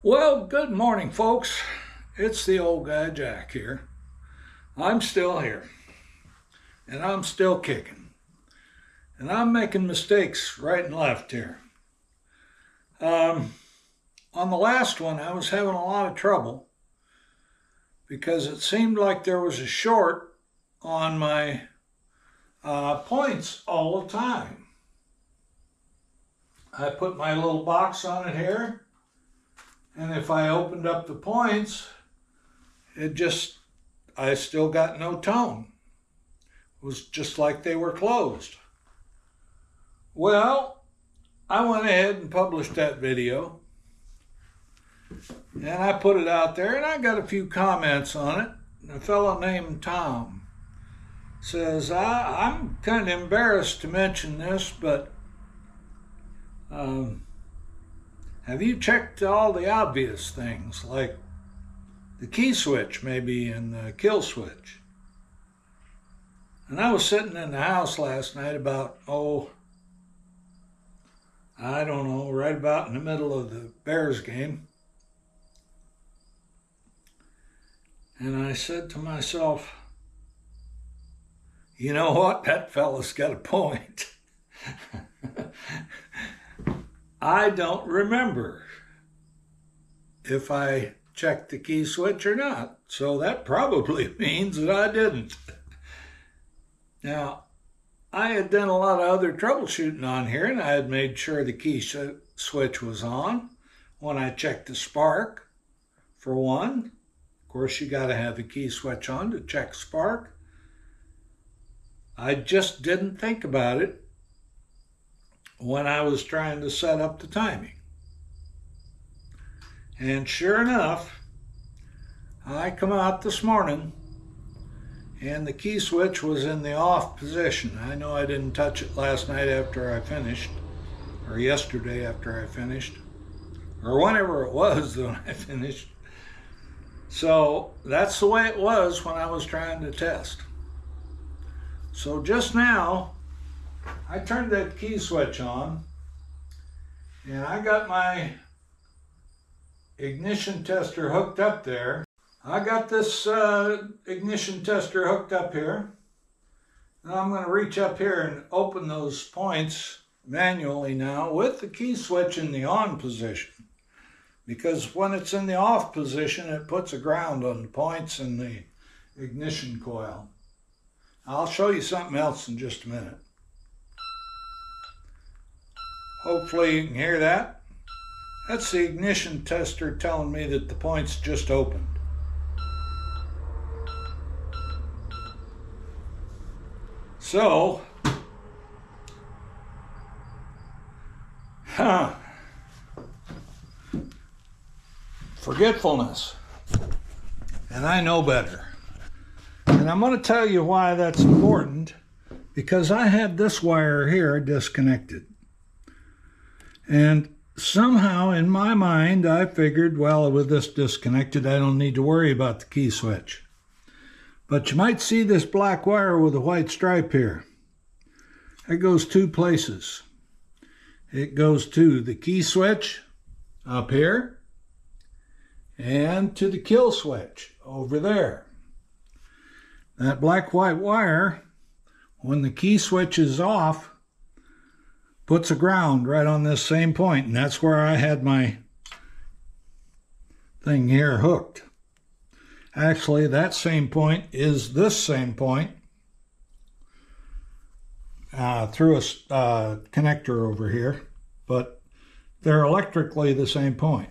Well, good morning, folks. It's the old guy Jack here. I'm still here, and I'm still kicking, and I'm making mistakes right and left here. On the last one, I was having a lot of trouble because it seemed like there was a short on my points all the time. I put my little box on it here, and if I opened up the points, I still got no tone. It was just like they were closed. Well, I went ahead and published that video, and I put it out there, and I got a few comments on it. A fellow named Tom says, I'm kind of embarrassed to mention this, but have you checked all the obvious things, like the key switch maybe and the kill switch? And I was sitting in the house last night about, I don't know, right about in the middle of the Bears game. And I said to myself, you know what, that fella's got a point. I don't remember if I checked the key switch or not, so that probably means that I didn't. Now, I had done a lot of other troubleshooting on here, and I had made sure the key switch was on when I checked the spark, for one. Of course, you got to have the key switch on to check spark. I just didn't think about it when I was trying to set up the timing. And sure enough, I come out this morning and the key switch was in the off position. I know I didn't touch it last night after I finished, or yesterday after I finished, or whenever it was when I finished. So that's the way it was when I was trying to test. So just now, I turned that key switch on, and I got my ignition tester hooked up there. I got this ignition tester hooked up here. Now I'm going to reach up here and open those points manually now with the key switch in the on position. Because when it's in the off position, it puts a ground on the points in the ignition coil. I'll show you something else in just a minute. Hopefully you can hear that. That's the ignition tester telling me that the points just opened. So, forgetfulness. And I know better. And I'm going to tell you why that's important, because I had this wire here disconnected. And somehow in my mind, I figured, well, with this disconnected, I don't need to worry about the key switch. But you might see this black wire with a white stripe here. It goes two places. It goes to the key switch up here and to the kill switch over there. That black-white wire, when the key switch is off, puts a ground right on this same point, and that's where I had my thing here hooked. Actually, that same point is this same point through a connector over here, but they're electrically the same point.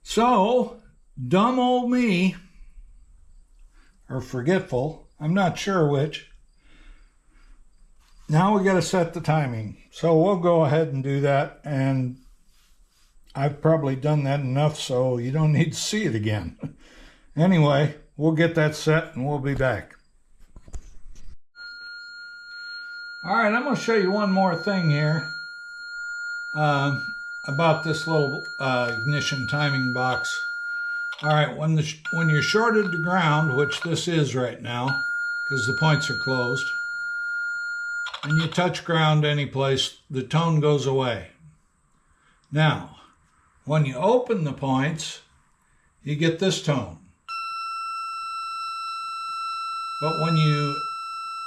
So, dumb old me, or forgetful, I'm not sure which. Now we got to set the timing. So we'll go ahead and do that, and I've probably done that enough so you don't need to see it again. Anyway, we'll get that set and we'll be back. All right, I'm going to show you one more thing here about this little ignition timing box. All right, when you're shorted to ground, which this is right now, because the points are closed, and you touch ground any place, the tone goes away. Now, when you open the points, you get this tone. But when you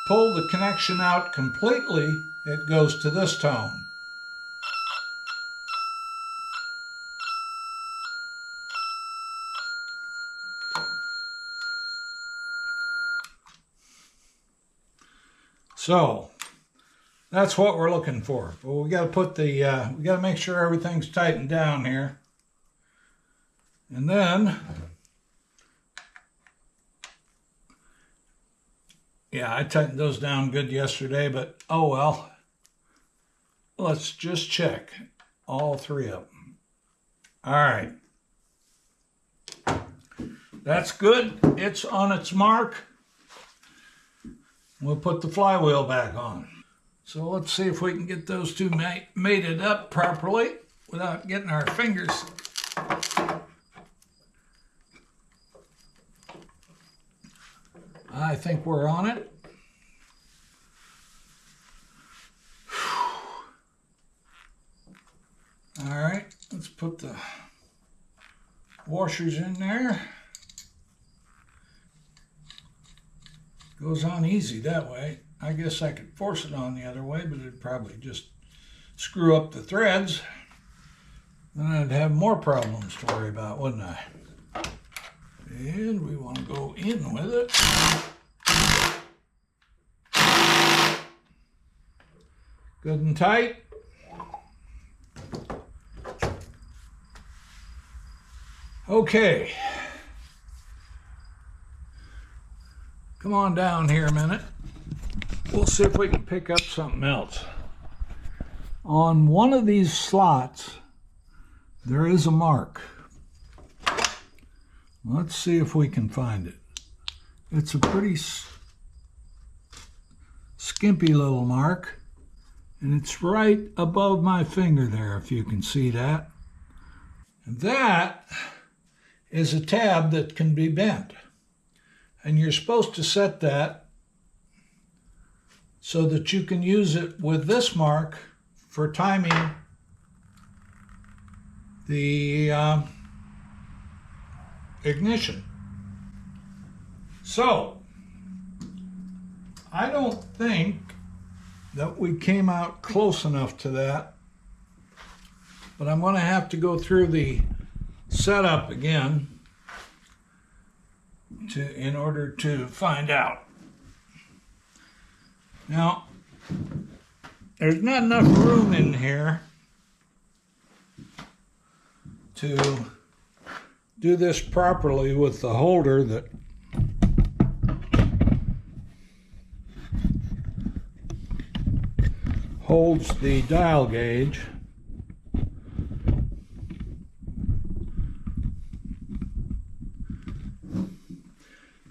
pull the connection out completely, it goes to this tone. So that's what we're looking for. But we got to put the we got to make sure everything's tightened down here. And then yeah, I tightened those down good yesterday, but oh well. Let's just check all three of them. All right. That's good. It's on its mark. We'll put the flywheel back on. So let's see if we can get those two mated up properly without getting our fingers. I think we're on it. All right, let's put the washers in there. Goes on easy that way. I guess I could force it on the other way, but it'd probably just screw up the threads. Then I'd have more problems to worry about, wouldn't I? And we want to go in with it. Good and tight. Okay. Come on down here a minute. We'll see if we can pick up something else. On one of these slots, there is a mark. Let's see if we can find it. It's a pretty skimpy little mark, and it's right above my finger there, if you can see that. And that is a tab that can be bent. And you're supposed to set that so that you can use it with this mark for timing the ignition. So, I don't think that we came out close enough to that, but I'm going to have to go through the setup again in order to find out. Now, there's not enough room in here to do this properly with the holder that holds the dial gauge.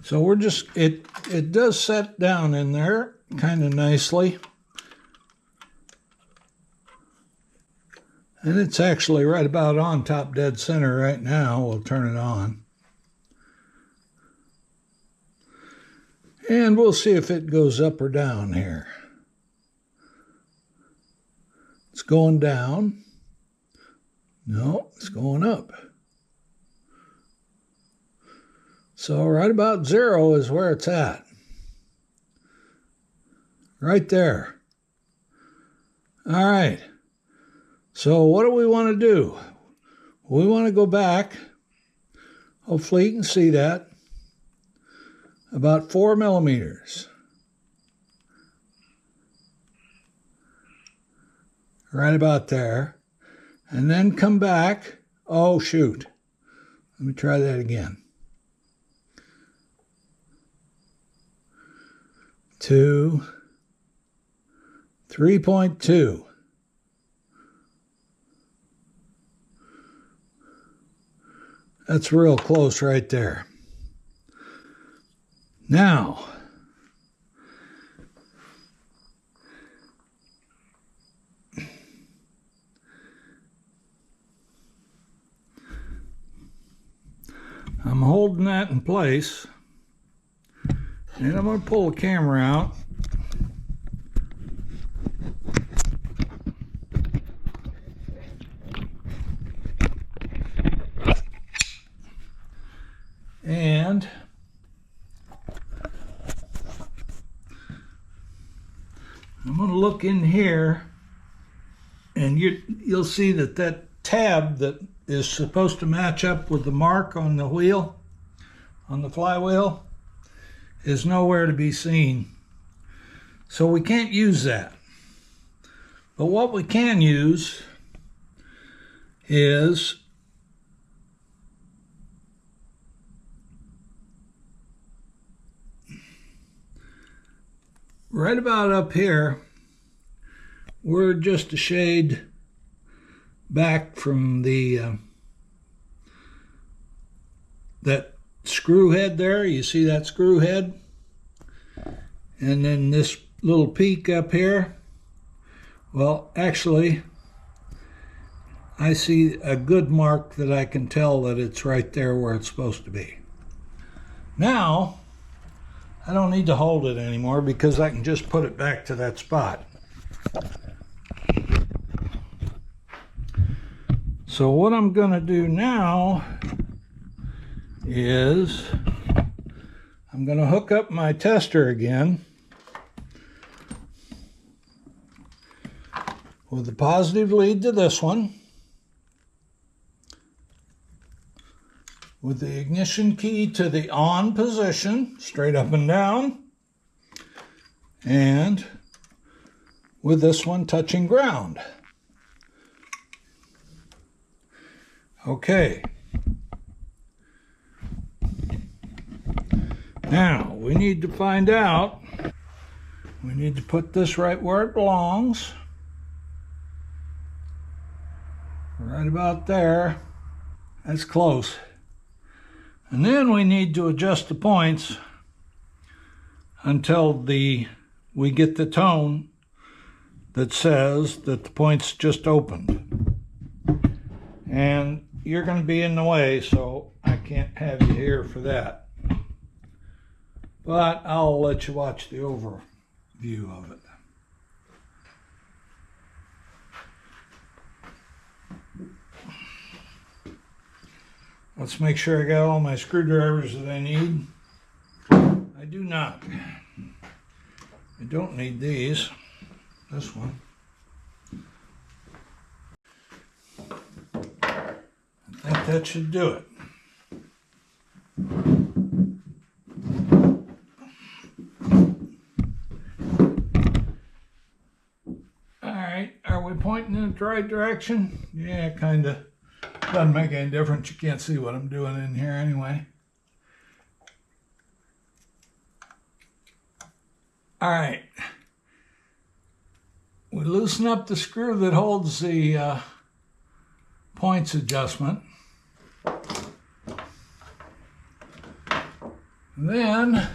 So we're just, it does set down in there kind of nicely. And it's actually right about on top dead center right now. We'll turn it on. And we'll see if it goes up or down here. It's going down. No, it's going up. So right about 0 is where it's at. Right there. All right. So what do we want to do? We want to go back. Hopefully you can see that. About 4 millimeters. Right about there. And then come back. Oh, shoot. Let me try that again. To 3.2. That's real close right there. Now, I'm holding that in place. And I'm going to pull the camera out. I'm going to look in here, and you'll see that that tab that is supposed to match up with the mark on the wheel, on the flywheel, is nowhere to be seen. So we can't use that. But what we can use is right about up here. We're just a shade back from the that screw head there. You see that screw head? And then this little peak up here. Well, actually, I see a good mark that I can tell that it's right there where it's supposed to be. Now, I don't need to hold it anymore because I can just put it back to that spot. So what I'm going to do now is I'm going to hook up my tester again with the positive lead to this one, with the ignition key to the on position, straight up and down, and with this one touching ground. Okay. Now, we need to find out, we need to put this right where it belongs. Right about there. That's close. And then we need to adjust the points until we get the tone that says that the point's just opened. And you're going to be in the way, so I can't have you here for that. But I'll let you watch the overview of it. Let's make sure I got all my screwdrivers that I need. I do not. I don't need these. This one. I think that should do it. All right, are we pointing in the right direction? Yeah, kind of. Doesn't make any difference. You can't see what I'm doing in here anyway. All right. We loosen up the screw that holds the points adjustment. Then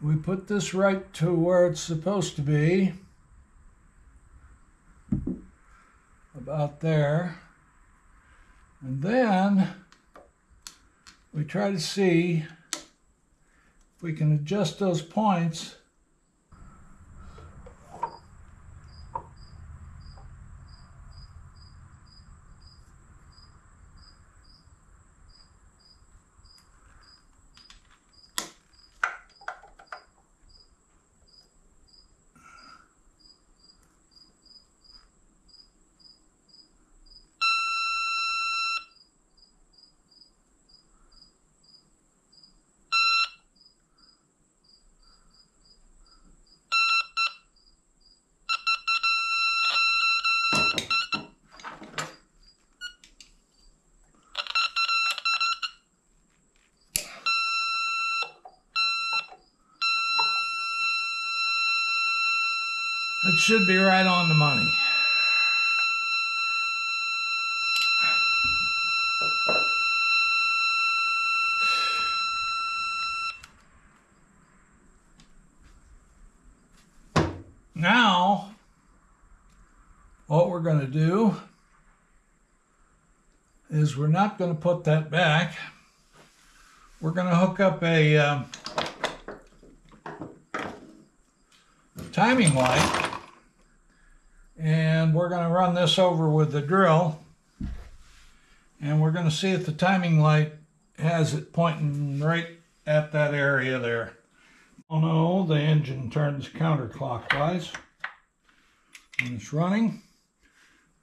we put this right to where it's supposed to be. About there. And then we try to see if we can adjust those points It should be right on the money. Now, what we're going to do is we're not going to put that back. We're going to hook up a timing light. And we're going to run this over with the drill, and we're going to see if the timing light has it pointing right at that area there. Oh no, the engine turns counterclockwise when it's running.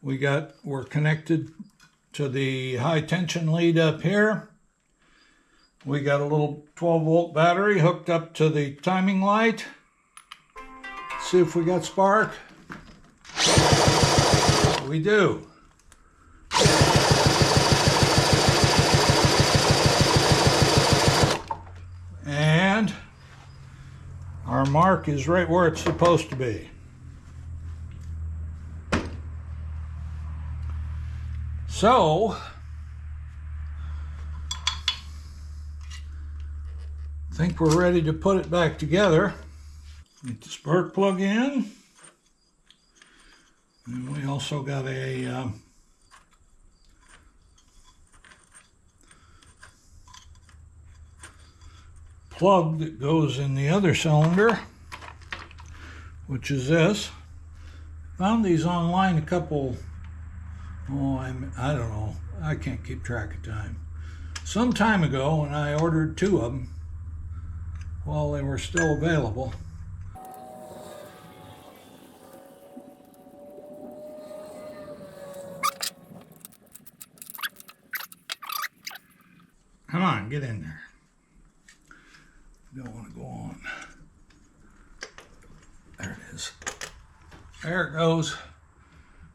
We're connected to the high tension lead up here. We got a little 12-volt battery hooked up to the timing light. See if we got spark. We do. And our mark is right where it's supposed to be. So, I think we're ready to put it back together. Get the spark plug in. And we also got a plug that goes in the other cylinder, which is this. Found these online a couple, I don't know, I can't keep track of time. Some time ago, and I ordered 2 of them while they were still available. Come on, get in there. Don't want to go on. There it is. There it goes.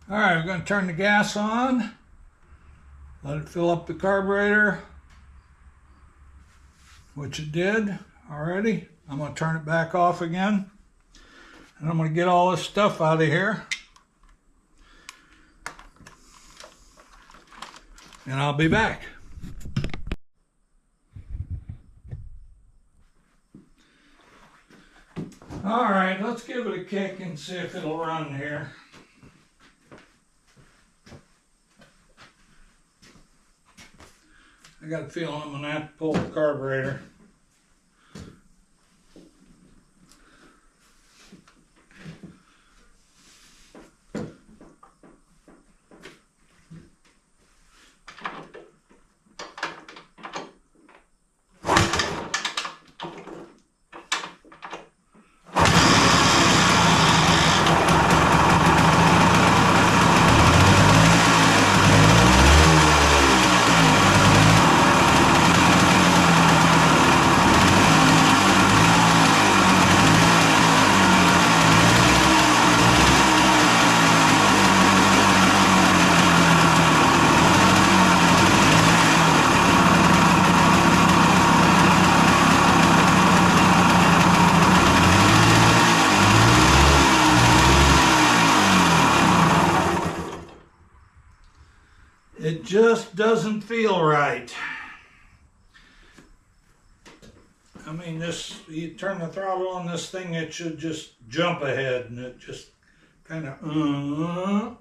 All right, we're going to turn the gas on. Let it fill up the carburetor, which it did already. I'm going to turn it back off again. And I'm going to get all this stuff out of here. And I'll be back. All right, let's give it a kick and see if it'll run here. I got a feeling I'm gonna have to pull the carburetor. It just doesn't feel right. I mean, you turn the throttle on this thing, it should just jump ahead, and it just kind of,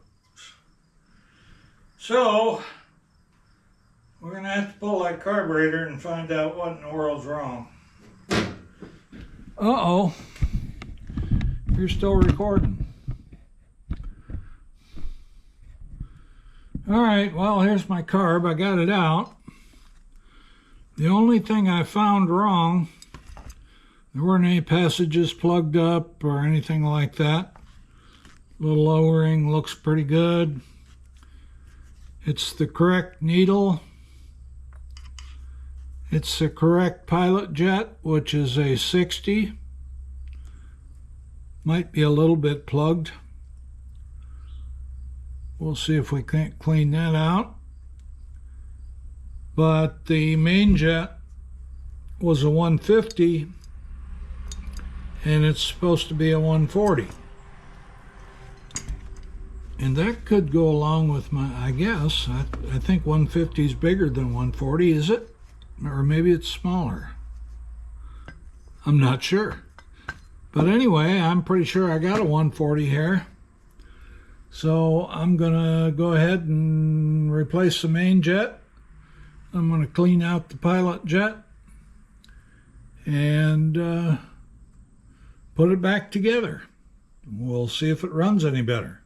So, we're going to have to pull that carburetor and find out what in the world's wrong. Uh-oh. You're still recording. All right, well, here's my carb. I got it out. The only thing I found wrong, there weren't any passages plugged up or anything like that. Little lowering looks pretty good. It's the correct needle. It's the correct pilot jet, which is a 60. Might be a little bit plugged. We'll see if we can't clean that out. But the main jet was a 150, and it's supposed to be a 140. And that could go along with I guess. I think 150 is bigger than 140, is it? Or maybe it's smaller. I'm not sure. But anyway, I'm pretty sure I got a 140 here. So I'm gonna go ahead and replace the main jet. I'm gonna clean out the pilot jet and put it back together. We'll see if it runs any better.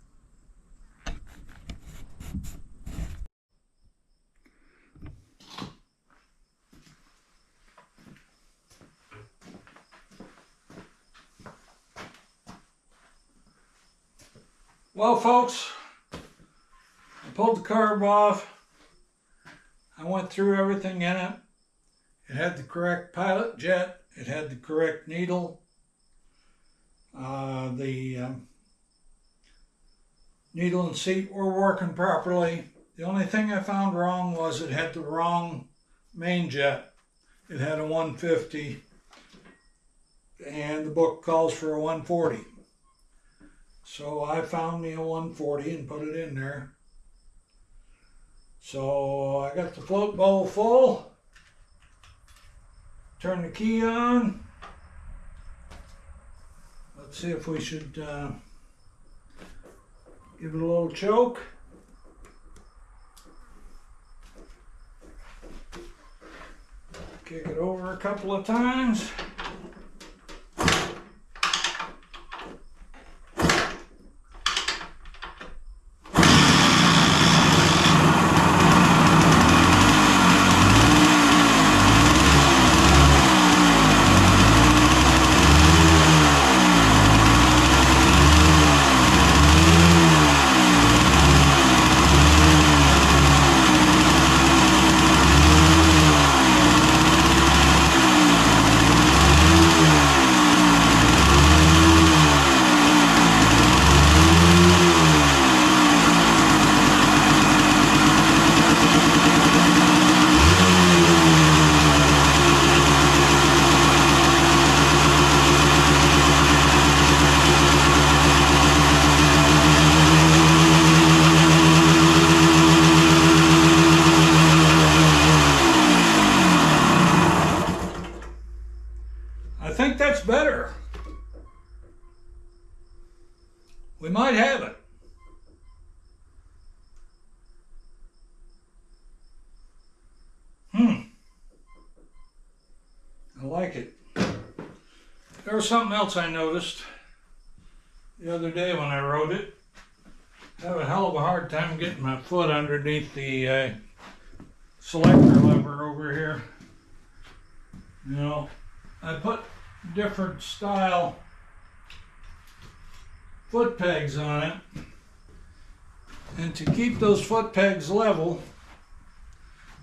Well, folks, I pulled the carb off. I went through everything in it. It had the correct pilot jet. It had the correct needle. The needle and seat were working properly. The only thing I found wrong was it had the wrong main jet. It had a 150 and the book calls for a 140. So I found me a 140 and put it in there. So I got the float bowl full. Turn the key on. Let's see if we should give it a little choke. Kick it over a couple of times. I think that's better. We might have it. I like it. There was something else I noticed the other day when I rode it. I have a hell of a hard time getting my foot underneath the selector lever over here. You know, I put different style foot pegs on it, and to keep those foot pegs level,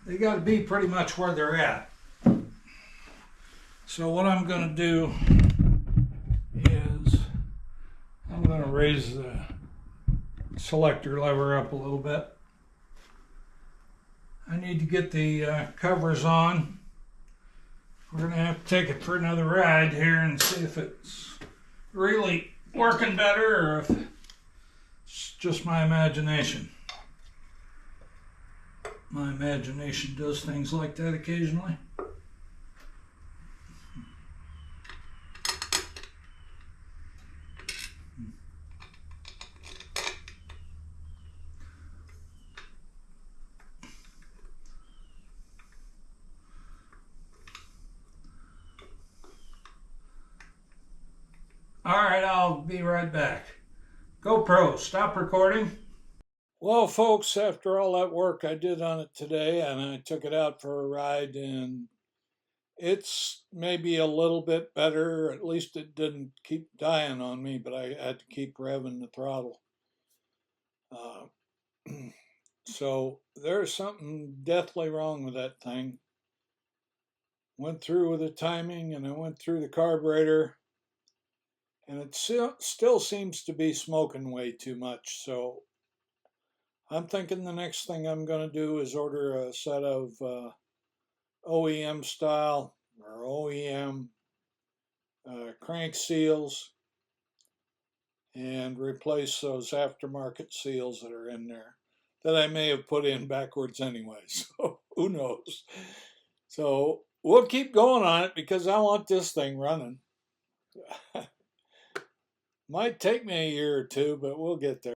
they got to be pretty much where they're at. So what I'm going to do is I'm going to raise the selector lever up a little bit. I need to get the covers on. We're going to have to take it for another ride here and see if it's really working better or if it's just my imagination. My imagination does things like that occasionally. All right, I'll be right back. GoPro, stop recording. Well, folks, after all that work I did on it today, and I took it out for a ride, and it's maybe a little bit better. At least it didn't keep dying on me, but I had to keep revving the throttle. So there's something deathly wrong with that thing. Went through with the timing, and I went through the carburetor. And it still seems to be smoking way too much. So I'm thinking the next thing I'm going to do is order a set of OEM style or OEM crank seals and replace those aftermarket seals that are in there that I may have put in backwards anyway. So who knows? So we'll keep going on it because I want this thing running. Might take me a year or two, but we'll get there.